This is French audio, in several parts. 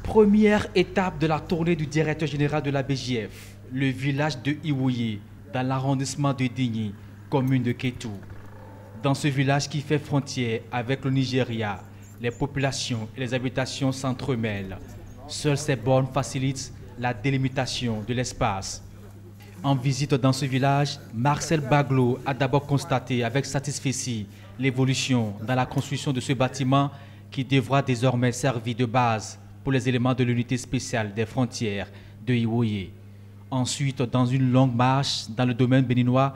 Première étape de la tournée du directeur général de la BJF, le village de Iwoye, dans l'arrondissement de Digny, commune de Kétou. Dans ce village qui fait frontière avec le Nigeria, les populations et les habitations s'entremêlent. Seules ces bornes facilitent la délimitation de l'espace. En visite dans ce village, Marcel Baglo a d'abord constaté avec satisfaction l'évolution dans la construction de ce bâtiment qui devra désormais servir de base pour les éléments de l'unité spéciale des frontières de Iwoye. Ensuite, dans une longue marche dans le domaine béninois,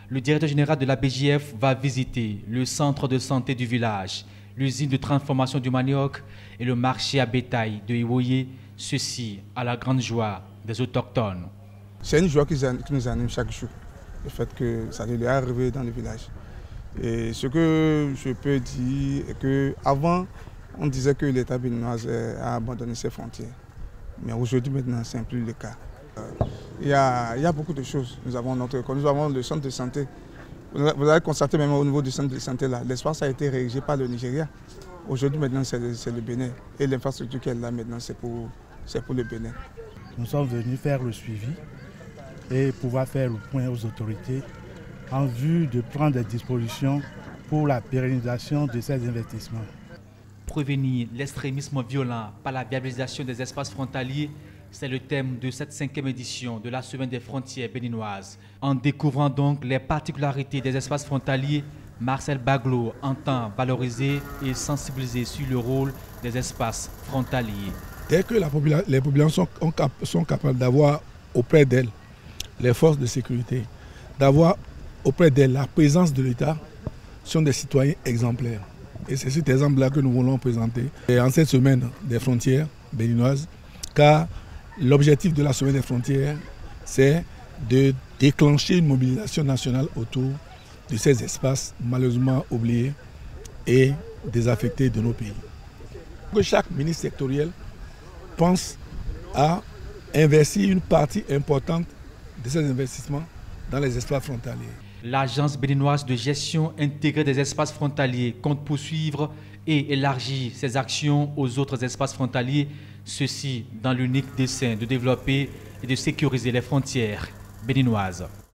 le directeur général de la BJF va visiter le centre de santé du village, l'usine de transformation du manioc et le marché à bétail de Iwoye, ceci à la grande joie des autochtones. C'est une joie qui nous anime chaque jour, le fait que ça lui est arrivé dans le village. Et ce que je peux dire est qu'avant, on disait que l'État béninois a abandonné ses frontières. Mais aujourd'hui, maintenant, ce n'est plus le cas. Il y a beaucoup de choses. Nous avons notre école, nous avons le centre de santé. Vous avez constaté même au niveau du centre de santé, l'espace a été rédigé par le Nigeria. Aujourd'hui, maintenant, c'est le Bénin. Et l'infrastructure qui est là maintenant, c'est pour le Bénin. Nous sommes venus faire le suivi et pouvoir faire le point aux autorités en vue de prendre des dispositions pour la pérennisation de ces investissements. Prévenir l'extrémisme violent par la viabilisation des espaces frontaliers, c'est le thème de cette 5e édition de la Semaine des frontières béninoises. En découvrant donc les particularités des espaces frontaliers, Marcel Baglo entend valoriser et sensibiliser sur le rôle des espaces frontaliers. Dès que les populations sont capables d'avoir auprès d'elles les forces de sécurité, d'avoir auprès d'elles la présence de l'État, sont des citoyens exemplaires. Et c'est cet exemple-là que nous voulons présenter en cette semaine des frontières béninoises, car l'objectif de la semaine des frontières, c'est de déclencher une mobilisation nationale autour de ces espaces malheureusement oubliés et désaffectés de nos pays. Que chaque ministre sectoriel pense à investir une partie importante de ces investissements dans les espaces frontaliers. L'Agence béninoise de gestion intégrée des espaces frontaliers compte poursuivre et élargir ses actions aux autres espaces frontaliers, ceci dans l'unique dessein de développer et de sécuriser les frontières béninoises.